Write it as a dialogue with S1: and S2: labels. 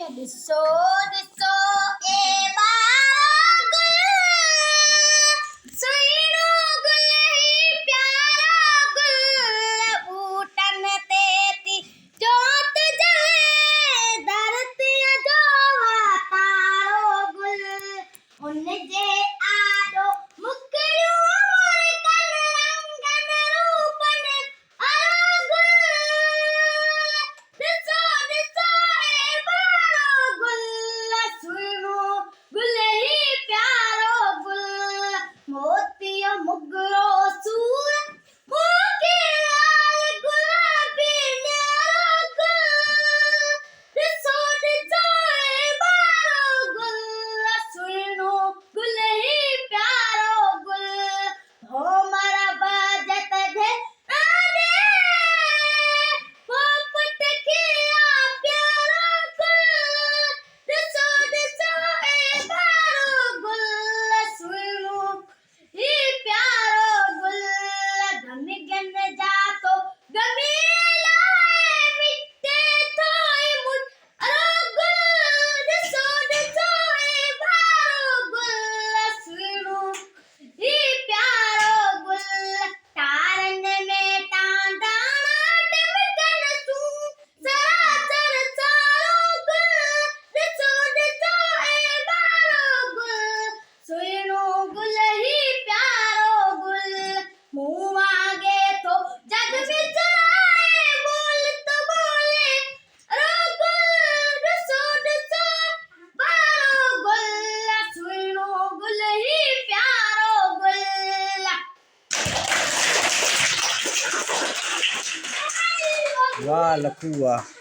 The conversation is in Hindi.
S1: ॾिसो ॾिसो ए बारो गुल सुहिणो गुल ही प्यारो गुल बूटन ते थी जोत जले धरतीअ जो तारो गुल उन जे आॾो मुखड़ियूं मुल्कनि रंगनि रूपनि अरो गुल ॾिसो ॾिसो ए बारो गुल सुहिणो गुल ही प्यारो गुल मोतीअ मुगरो सूर मोती लाल गुलाबी न्यारो गुल ॾिसो ॾिसो ए बारो गुल सुहिणो गुल ही प्यारो गुल भोमर बाजत दे आॾे पोपट खिलिया प्यारो गुल ॾिसो ॾिसो ए बारो गुल सुहिणो ही प्यारो गुल गमगन जातो गमी लाए मिटे थोई मुठ अरो गुल ॾिसो ॾिसो ए बारो गुल सुहिणो ही प्यारो गुल तारनि में टांडाणा टिमकनि तूं सरासर सारो गुल ॾिसो ॾिसो ए बारो गुल सुहिणो गुल ही प्यारो गुल मूं वांगे थो जग विचराए बोल त बोले अरो गुल ॾिसो ॾिसो बारो गुल सुहिणो गुल ही प्यारो गुल
S2: वाह लखू वाह।